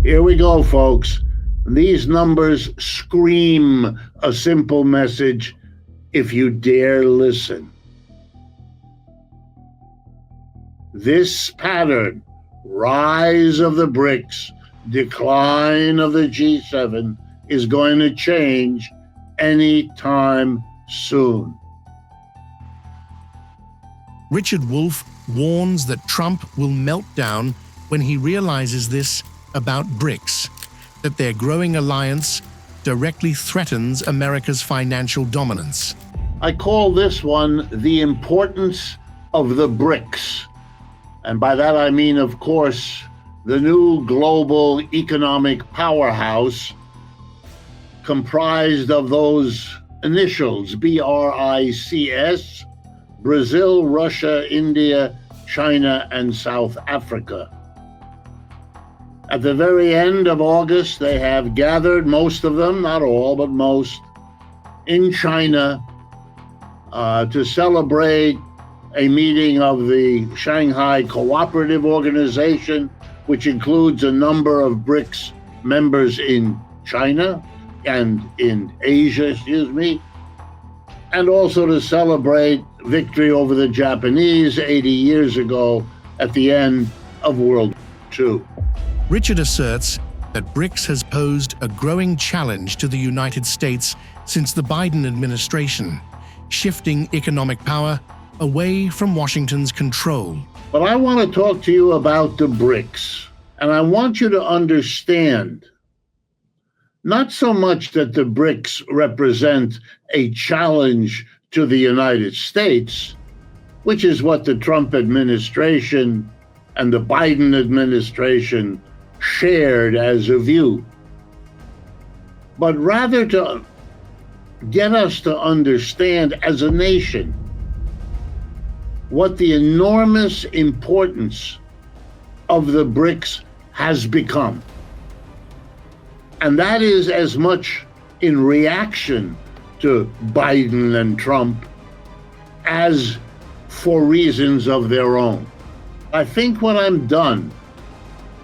Here we go, folks. These numbers scream a simple message if you dare listen. This pattern, rise of the BRICS, decline of the G7, is going to change anytime soon. Richard Wolff warns that Trump will melt down when he realizes this about BRICS, that their growing alliance directly threatens America's financial dominance. I call this one the importance of the BRICS. And by that I mean, of course, the new global economic powerhouse comprised of those initials, BRICS, Brazil, Russia, India, China, and South Africa. At the very end of August, they have gathered, most of them, not all, but most, in China to celebrate a meeting of the Shanghai Cooperative Organization, which includes a number of BRICS members in China and in Asia, and also to celebrate victory over the Japanese 80 years ago at the end of World War II. Richard asserts that BRICS has posed a growing challenge to the United States since the Biden administration, shifting economic power away from Washington's control. But I want to talk to you about the BRICS, and I want you to understand not so much that the BRICS represent a challenge to the United States, which is what the Trump administration and the Biden administration shared as a view, but rather to get us to understand as a nation what the enormous importance of the BRICS has become. And that is as much in reaction to Biden and Trump as for reasons of their own. I think when I'm done,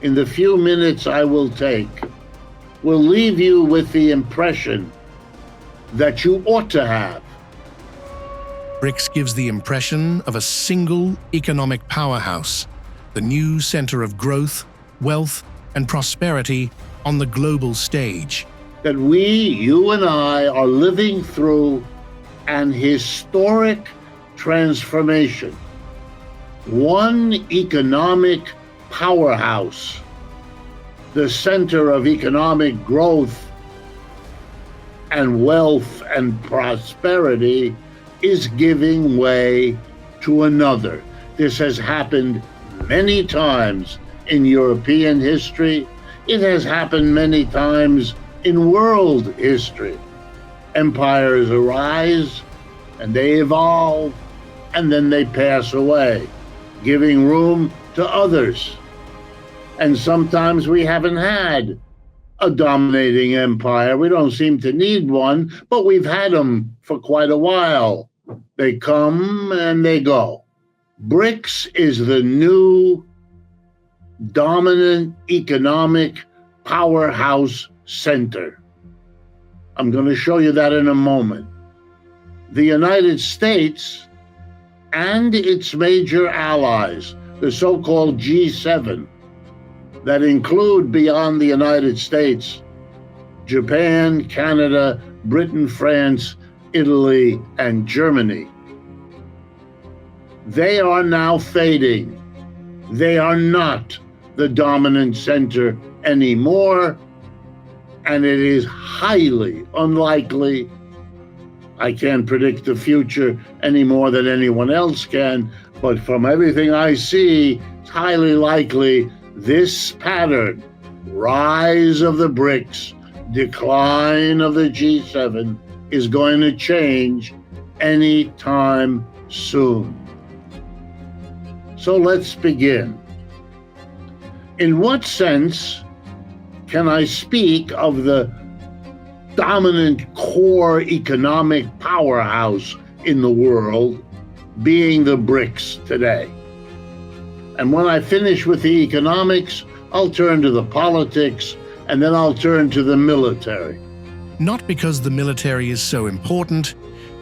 in the few minutes I will take, will leave you with the impression that you ought to have. BRICS gives the impression of a single economic powerhouse, the new center of growth, wealth, and prosperity on the global stage. That we, you and I, are living through an historic transformation. One economic powerhouse, the center of economic growth and wealth and prosperity, is giving way to another. This has happened many times in European history. It has happened many times in world history. Empires arise and they evolve and then they pass away, giving room to others. And sometimes we haven't had a dominating empire. We don't seem to need one, but we've had them for quite a while. They come and they go. BRICS is the new dominant economic powerhouse center. I'm going to show you that in a moment. The United States and its major allies, the so-called G7, that include beyond the United States, Japan, Canada, Britain, France, Italy, and Germany. They are now fading. They are not the dominant center anymore, and it is highly unlikely. I can't predict the future any more than anyone else can, but from everything I see, it's highly likely this pattern, rise of the BRICS, decline of the G7, is going to change anytime soon. So let's begin. In what sense can I speak of the dominant core economic powerhouse in the world being the BRICS today? And when I finish with the economics, I'll turn to the politics, and then I'll turn to the military. Not because the military is so important,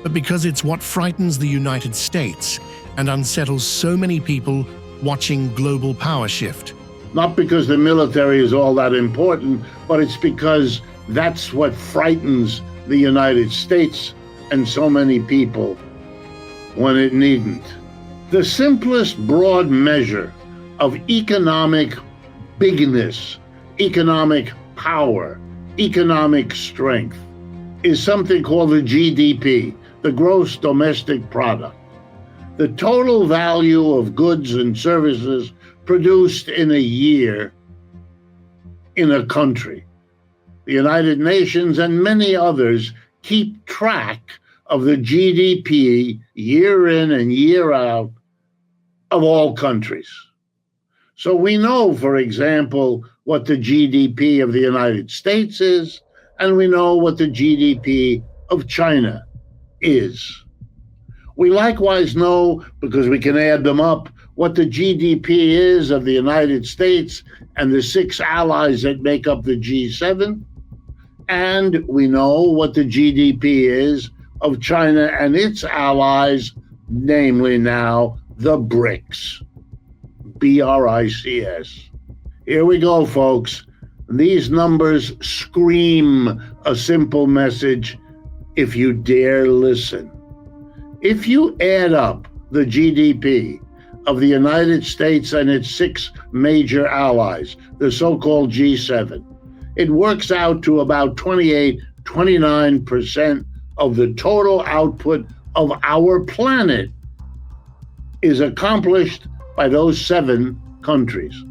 but because it's what frightens the United States and unsettles so many people watching global power shift. Not because the military is all that important, but it's because that's what frightens the United States and so many people when it needn't. The simplest broad measure of economic bigness, economic power, economic strength is something called the GDP, the gross domestic product. The total value of goods and services produced in a year in a country. The United Nations and many others keep track of the GDP year in and year out of all countries. So we know, for example, what the GDP of the United States is, and we know what the GDP of China is. We likewise know, because we can add them up, what the GDP is of the United States and the 6 allies that make up the G7, and we know what the GDP is of China and its allies, namely now the BRICS, BRICS. Here we go, folks. These numbers scream a simple message if you dare listen. If you add up the GDP of the United States and its 6 major allies, the so-called G7, it works out to about 29% of the total output of our planet is accomplished by those 7 countries.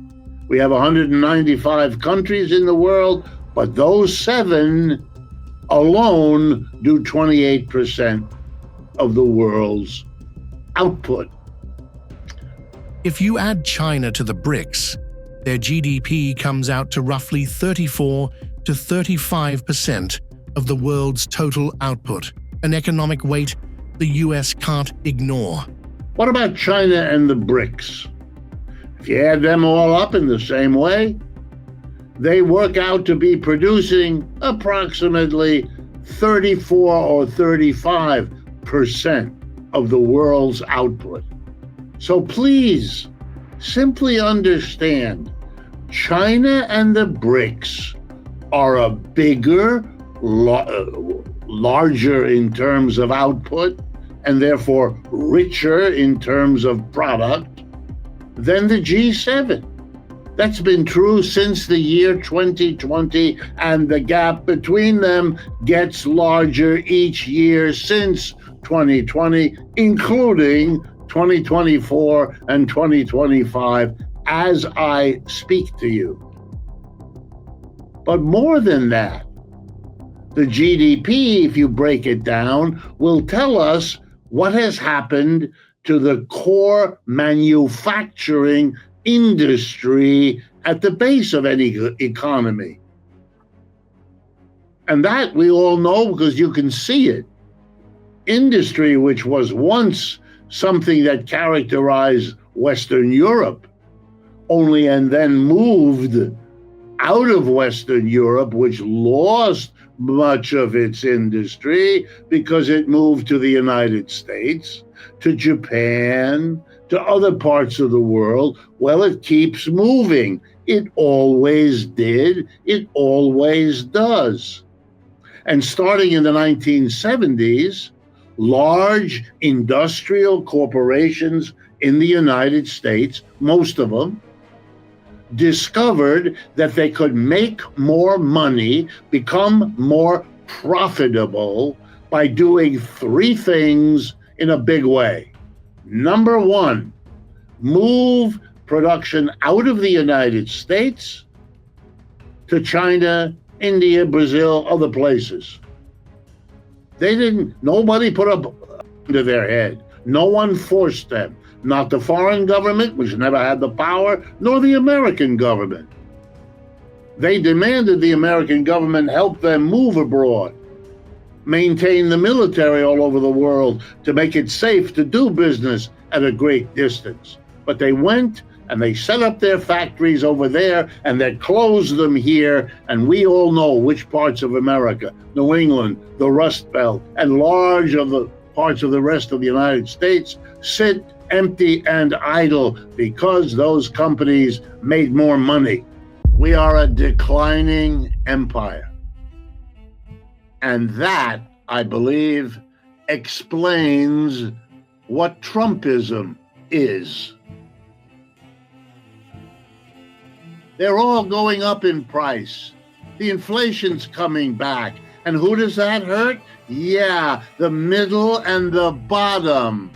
We have 195 countries in the world, but those 7 alone do 28% of the world's output. If you add China to the BRICS, their GDP comes out to roughly 34 to 35% of the world's total output, an economic weight the US can't ignore. What about China and the BRICS? If you add them all up in the same way, they work out to be producing approximately 34 or 35% of the world's output. So please, simply understand, China and the BRICS are a bigger, larger in terms of output, and therefore richer in terms of product than the G7. That's been true since the year 2020, and the gap between them gets larger each year since 2020, including 2024 and 2025, as I speak to you. But more than that, the GDP, if you break it down, will tell us what has happened to the core manufacturing industry at the base of any economy. And that we all know because you can see it. Industry, which was once something that characterized Western Europe, only and then moved out of Western Europe, which lost much of its industry because it moved to the United States, to Japan, to other parts of the world. Well, it keeps moving. It always did. It always does. And starting in the 1970s, large industrial corporations in the United States, most of them, discovered that they could make more money, become more profitable by doing 3 things in a big way. Number 1, move production out of the United States to China, India, Brazil, other places. Nobody put up under their head. No one forced them. Not the foreign government, which never had the power, nor the American government. They demanded the American government help them move abroad, maintain the military all over the world to make it safe to do business at a great distance. But they went And they set up their factories over there and they close them here. And we all know which parts of America, New England, the Rust Belt, and large of the parts of the rest of the United States sit empty and idle because those companies made more money. We are a declining empire. And that, I believe, explains what Trumpism is. They're all going up in price. The inflation's coming back. And who does that hurt? Yeah, the middle and the bottom.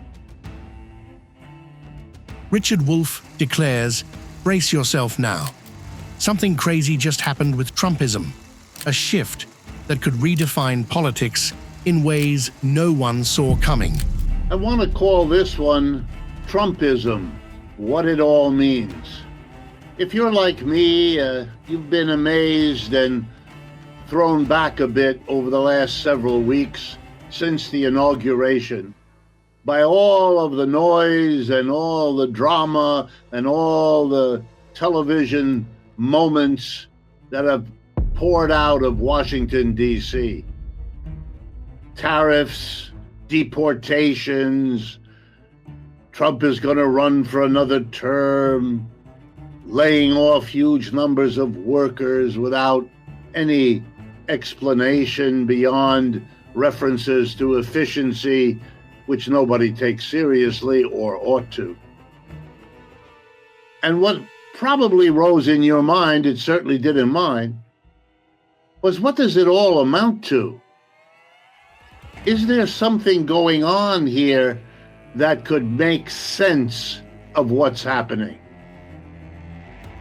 Richard Wolff declares, brace yourself now. Something crazy just happened with Trumpism, a shift that could redefine politics in ways no one saw coming. I want to call this one Trumpism, what it all means. If you're like me, you've been amazed and thrown back a bit over the last several weeks since the inauguration by all of the noise and all the drama and all the television moments that have poured out of Washington, D.C. Tariffs, deportations, Trump is going to run for another term, laying off huge numbers of workers without any explanation beyond references to efficiency, which nobody takes seriously or ought to. And what probably rose in your mind, it certainly did in mine, was what does it all amount to? Is there something going on here that could make sense of what's happening?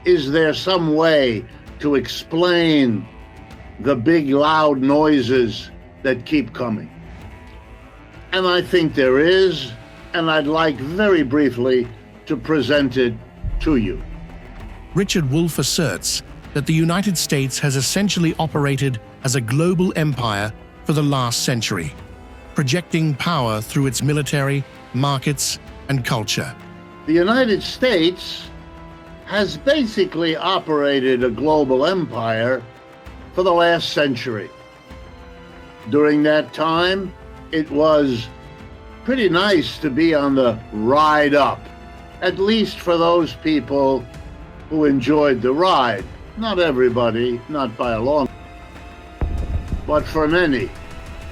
Is there some way to explain the big loud noises that keep coming? And I think there is, and I'd like very briefly to present it to you. Richard Wolff asserts that the United States has essentially operated as a global empire for the last century, projecting power through its military, markets, and culture. The United States has basically operated a global empire for the last century. During that time, it was pretty nice to be on the ride up, at least for those people who enjoyed the ride. Not everybody, not by a long, but for many,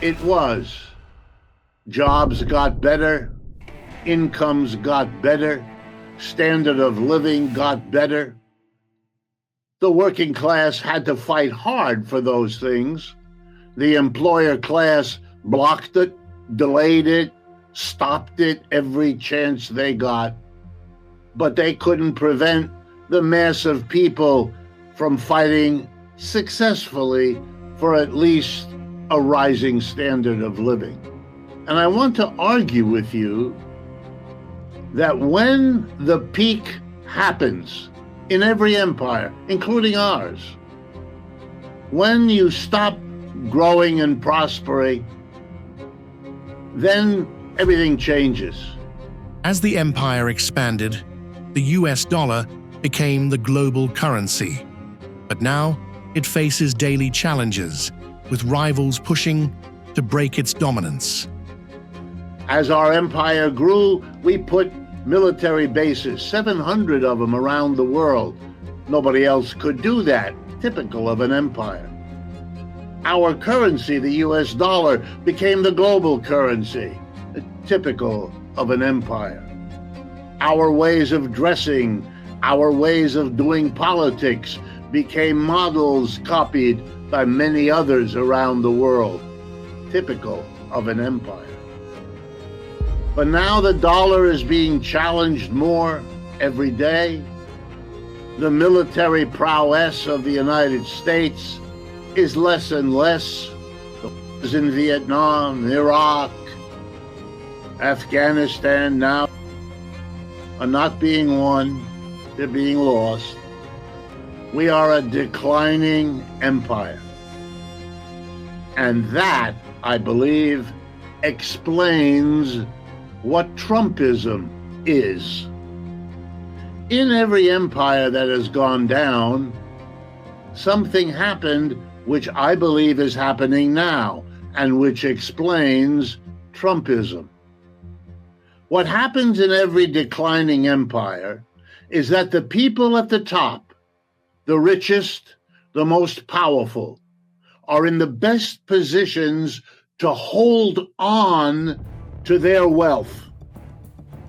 it was. Jobs got better, incomes got better, standard of living got better. The working class had to fight hard for those things. The employer class blocked it, delayed it, stopped it every chance they got. But they couldn't prevent the mass of people from fighting successfully for at least a rising standard of living. And I want to argue with you that when the peak happens in every empire, including ours, when you stop growing and prospering, then everything changes. As the empire expanded, the US dollar became the global currency. But now it faces daily challenges, with rivals pushing to break its dominance. As our empire grew, we put military bases, 700 of them around the world. Nobody else could do that, typical of an empire. Our currency, the US dollar, became the global currency, typical of an empire. Our ways of dressing, our ways of doing politics became models copied by many others around the world, typical of an empire. But now the dollar is being challenged more every day. The military prowess of the United States is less and less. The wars in Vietnam, Iraq, Afghanistan now are not being won, they're being lost. We are a declining empire. And that, I believe, explains what Trumpism is. In every empire that has gone down, something happened which I believe is happening now and which explains Trumpism. What happens in every declining empire is that the people at the top, the richest, the most powerful, are in the best positions to hold on to their wealth.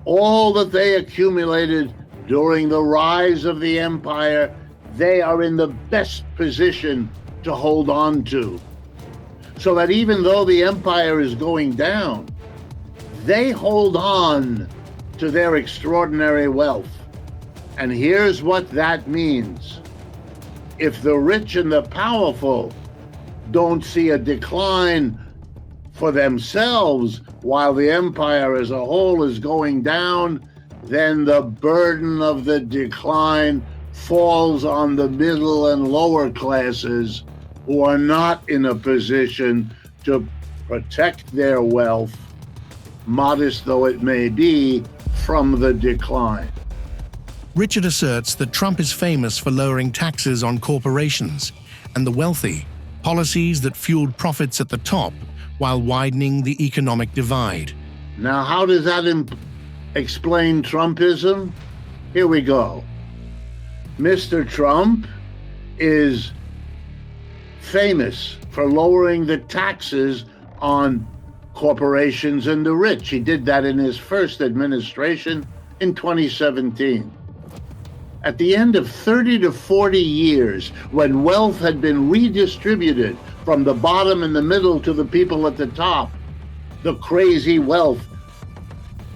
All that they accumulated during the rise of the empire, they are in the best position to hold on to. So that even though the empire is going down, they hold on to their extraordinary wealth. And here's what that means. If the rich and the powerful don't see a decline for themselves while the empire as a whole is going down, then the burden of the decline falls on the middle and lower classes who are not in a position to protect their wealth, modest though it may be, from the decline. Richard asserts that Trump is famous for lowering taxes on corporations and the wealthy, policies that fueled profits at the top while widening the economic divide. Now, how does that explain Trumpism? Here we go. Mr. Trump is famous for lowering the taxes on corporations and the rich. He did that in his first administration in 2017. At the end of 30 to 40 years, when wealth had been redistributed from the bottom and the middle to the people at the top, the crazy wealth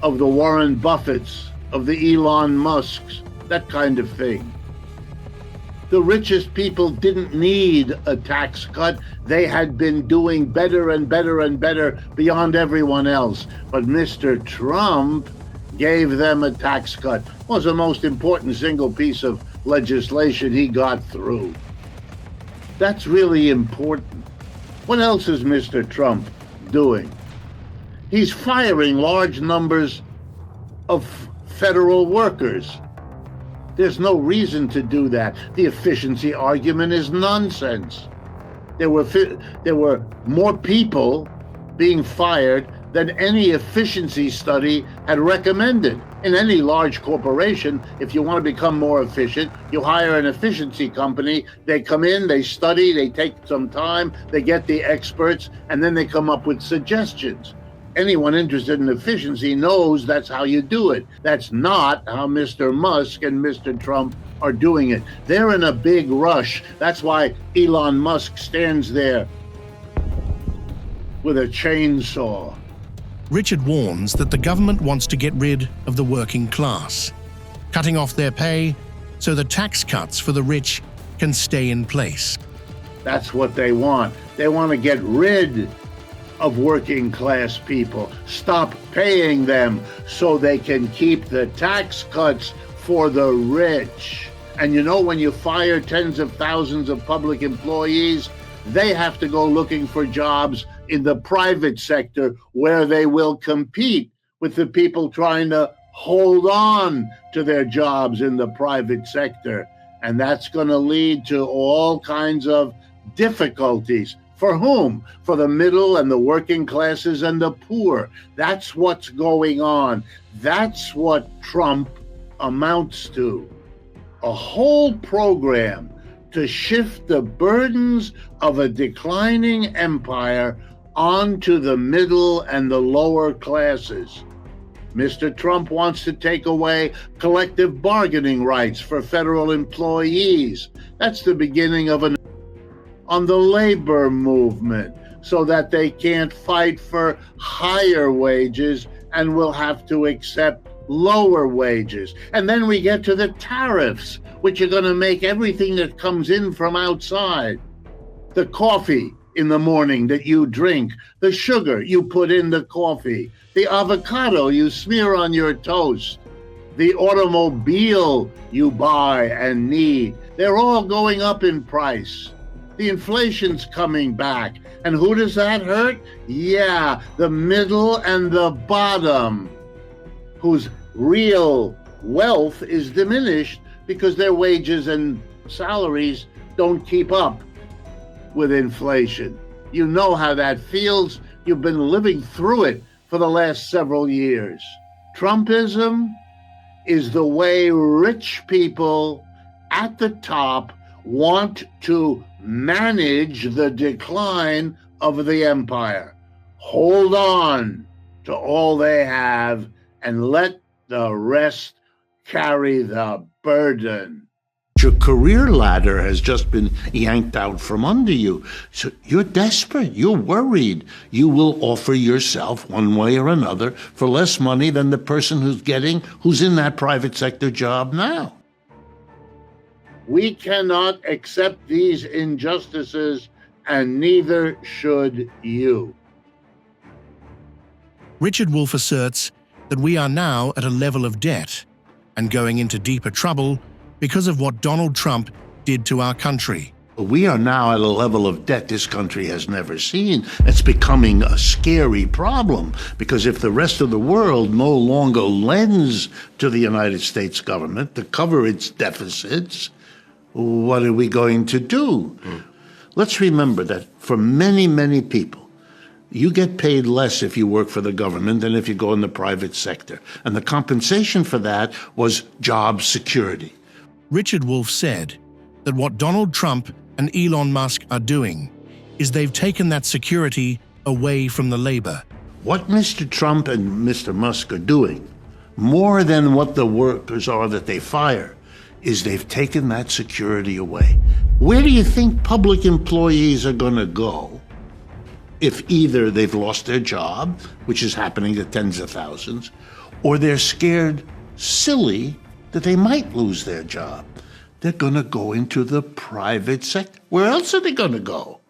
of the Warren Buffetts, of the Elon Musks, that kind of thing. The richest people didn't need a tax cut. They had been doing better and better and better beyond everyone else. But Mr. Trump gave them a tax cut. It was the most important single piece of legislation he got through. That's really important. What else is Mr. Trump doing? He's firing large numbers of federal workers. There's no reason to do that. The efficiency argument is nonsense. There were more people being fired than any efficiency study had recommended. In any large corporation, if you want to become more efficient, you hire an efficiency company. They come in, they study, they take some time, they get the experts, and then they come up with suggestions. Anyone interested in efficiency knows that's how you do it. That's not how Mr. Musk and Mr. Trump are doing it. They're in a big rush. That's why Elon Musk stands there with a chainsaw. Richard warns that the government wants to get rid of the working class, cutting off their pay so the tax cuts for the rich can stay in place. That's what they want. They want to get rid of working class people, stop paying them so they can keep the tax cuts for the rich. And you know, when you fire tens of thousands of public employees, they have to go looking for jobs in the private sector where they will compete with the people trying to hold on to their jobs in the private sector. And that's going to lead to all kinds of difficulties. For whom? For the middle and the working classes and the poor. That's what's going on. That's what Trump amounts to. A whole program to shift the burdens of a declining empire onto the middle and the lower classes. Mr. Trump wants to take away collective bargaining rights for federal employees. That's the beginning of on the labor movement, so that they can't fight for higher wages and will have to accept lower wages. And then we get to the tariffs, which are going to make everything that comes in from outside, the coffee in the morning that you drink, the sugar you put in the coffee, the avocado you smear on your toast, the automobile you buy and need, they're all going up in price. The inflation's coming back. And who does that hurt? Yeah, the middle and the bottom, whose real wealth is diminished because their wages and salaries don't keep up with inflation. You know how that feels. You've been living through it for the last several years. Trumpism is the way rich people at the top want to manage the decline of the empire. Hold on to all they have and let the rest carry the burden. Your career ladder has just been yanked out from under you. So you're desperate. You're worried. You will offer yourself one way or another for less money than the person who's in that private sector job now. We cannot accept these injustices, and neither should you. Richard Wolff asserts that we are now at a level of debt and going into deeper trouble because of what Donald Trump did to our country. We are now at a level of debt this country has never seen. It's becoming a scary problem because if the rest of the world no longer lends to the United States government to cover its deficits, what are we going to do? Let's remember that for many, many people, you get paid less if you work for the government than if you go in the private sector. And the compensation for that was job security. Richard Wolff said that what Donald Trump and Elon Musk are doing is they've taken that security away from the labor. What Mr. Trump and Mr. Musk are doing, more than what the workers are that they fire, is they've taken that security away. Where do you think public employees are going to go if either they've lost their job, which is happening to tens of thousands, or they're scared silly that they might lose their job? They're going to go into the private sector. Where else are they going to go?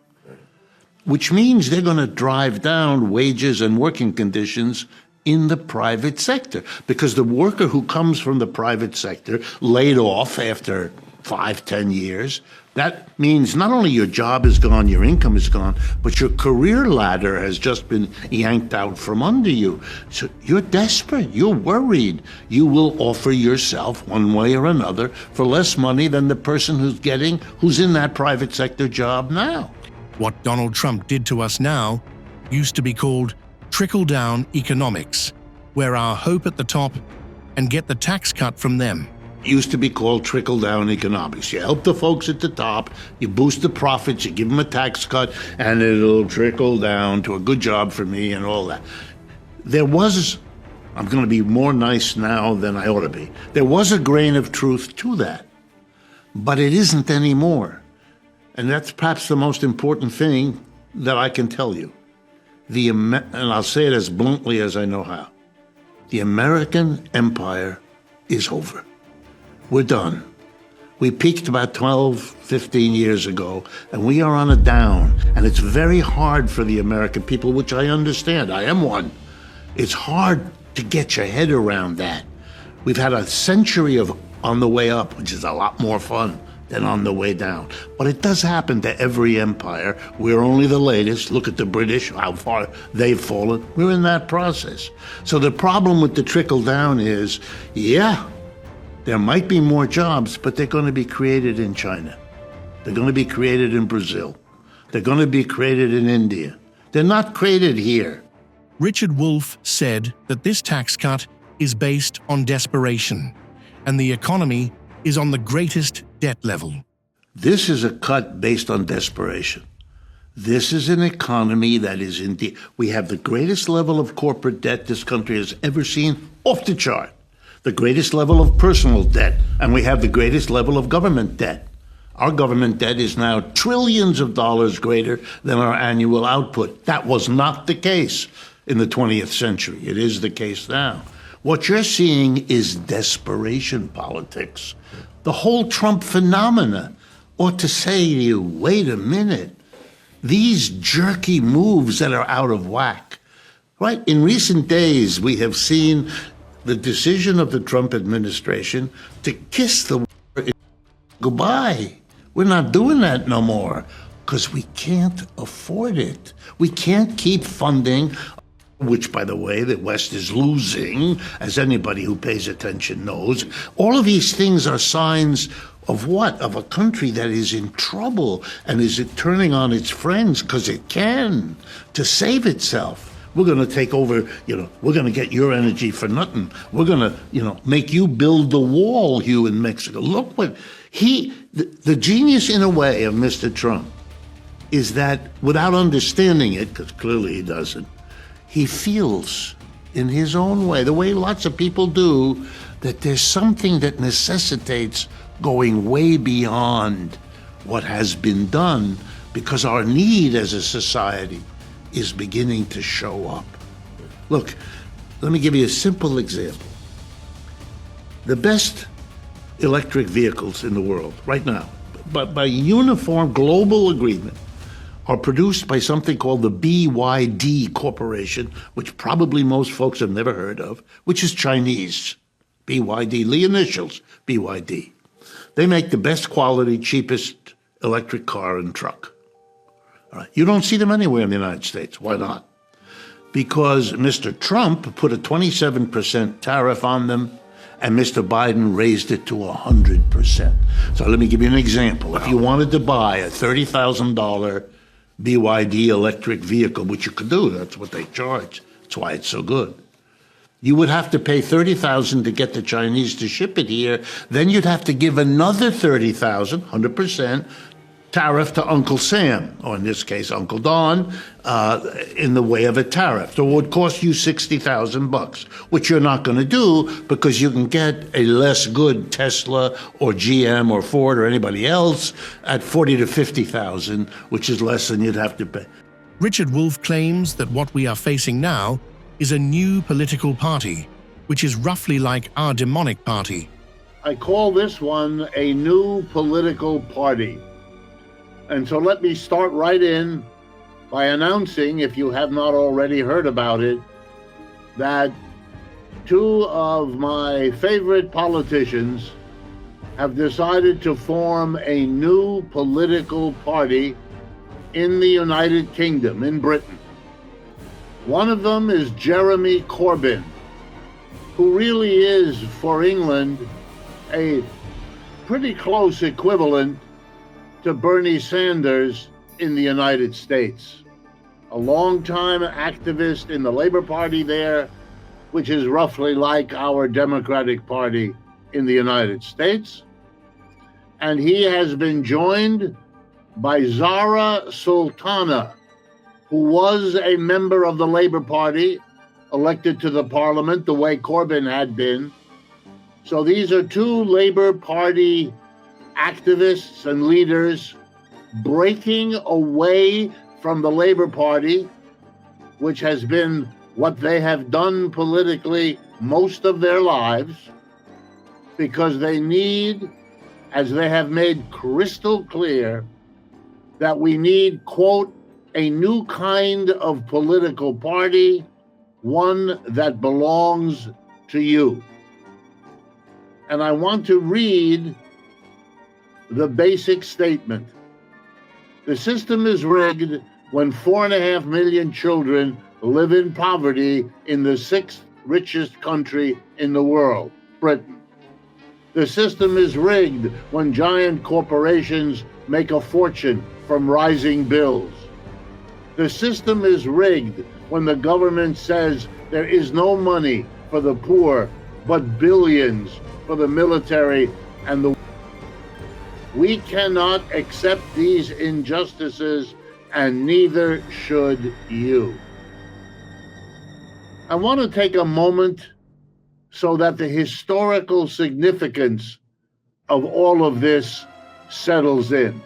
Which means they're going to drive down wages and working conditions in the private sector, because the worker who comes from the private sector, laid off after 5-10 years, that means not only your job is gone, your income is gone, but your career ladder has just been yanked out from under you. So you're desperate. You're worried. You will offer yourself one way or another for less money than the person who's in that private sector job now. What Donald Trump did to us now used to be called trickle-down economics, where our hope at the top and get the tax cut from them. It used to be called trickle-down economics. You help the folks at the top, you boost the profits, you give them a tax cut, and it'll trickle down to a good job for me and all that. I'm going to be more nice now than I ought to be. There was a grain of truth to that, but it isn't anymore. And that's perhaps the most important thing that I can tell you. And I'll say it as bluntly as I know how. The American empire is over. We're done. We peaked about 12, 15 years ago, and we are on a down. And it's very hard for the American people, which I understand. I am one. It's hard to get your head around that. We've had a century of on the way up, which is a lot more fun than on the way down. But it does happen to every empire. We're only the latest. Look at the British, how far they've fallen. We're in that process. So the problem with the trickle down is, there might be more jobs, but they're going to be created in China. They're going to be created in Brazil. They're going to be created in India. They're not created here. Richard Wolff said that this tax cut is based on desperation, and the economy is on the greatest debt level. This is a cut based on desperation. This is an economy that is indeed, we have the greatest level of corporate debt this country has ever seen, off the chart. The greatest level of personal debt, and we have the greatest level of government debt. Our government debt is now trillions of dollars greater than our annual output. That was not the case in the 20th century. It is the case now. What you're seeing is desperation politics. The whole Trump phenomena ought to say to you, wait a minute, these jerky moves that are out of whack, right? In recent days, we have seen the decision of the Trump administration to kiss the goodbye. We're not doing that no more because we can't afford it. We can't keep funding which, by the way, the West is losing, as anybody who pays attention knows. All of these things are signs of what? Of a country that is in trouble and is turning on its friends because it can to save itself. We're going to take over, we're going to get your energy for nothing. We're going to, make you build the wall, you in Mexico. Look what the genius in a way of Mr. Trump is that without understanding it, because clearly he doesn't, he feels in his own way, the way lots of people do, that there's something that necessitates going way beyond what has been done because our need as a society is beginning to show up. Look, let me give you a simple example. The best electric vehicles in the world right now, by uniform global agreement, are produced by something called the BYD Corporation, which probably most folks have never heard of, which is Chinese. BYD, the initials, BYD. They make the best quality, cheapest electric car and truck. All right. You don't see them anywhere in the United States. Why not? Because Mr. Trump put a 27% tariff on them, and Mr. Biden raised it to 100%. So let me give you an example. If you wanted to buy a $30,000 BYD electric vehicle, which you could do, that's what they charge. That's why it's so good. You would have to pay $30,000 to get the Chinese to ship it here. Then you'd have to give another $30,000, 100%, tariff to Uncle Sam, or in this case, Uncle Don, in the way of a tariff. So it would cost you $60,000, which you're not going to do because you can get a less good Tesla or GM or Ford or anybody else at $40,000 to $50,000, which is less than you'd have to pay. Richard Wolff claims that what we are facing now is a new political party, which is roughly like our demonic party. I call this one a new political party. And so let me start right in by announcing, if you have not already heard about it, that two of my favorite politicians have decided to form a new political party in the United Kingdom, in Britain. One of them is Jeremy Corbyn, who really is, for England, a pretty close equivalent to Bernie Sanders in the United States. A longtime activist in the Labour Party there, which is roughly like our Democratic Party in the United States. And he has been joined by Zara Sultana, who was a member of the Labour Party, elected to the parliament the way Corbyn had been. So these are two Labour Party activists and leaders breaking away from the Labour Party, which has been what they have done politically most of their lives, because they need, as they have made crystal clear, that we need, quote, a new kind of political party, one that belongs to you. And I want to read the basic statement. The system is rigged when 4.5 million children live in poverty in the 6th richest country in the world, Britain. The system is rigged when giant corporations make a fortune from rising bills. The system is rigged when the government says there is no money for the poor, but billions for the military and the. We cannot accept these injustices, and neither should you. I want to take a moment so that the historical significance of all of this settles in.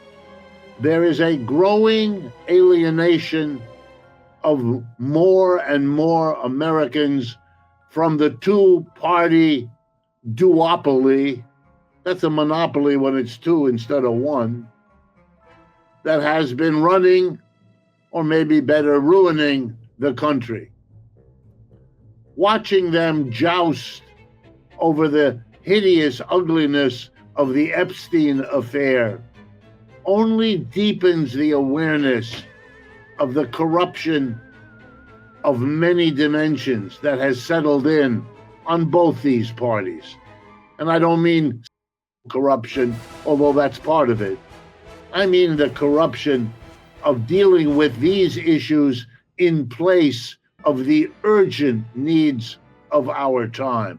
There is a growing alienation of more and more Americans from the two-party duopoly. That's a monopoly when it's two instead of one, that has been running, or maybe better, ruining the country. Watching them joust over the hideous ugliness of the Epstein affair only deepens the awareness of the corruption of many dimensions that has settled in on both these parties. And I don't mean corruption, although that's part of it. I mean the corruption of dealing with these issues in place of the urgent needs of our time.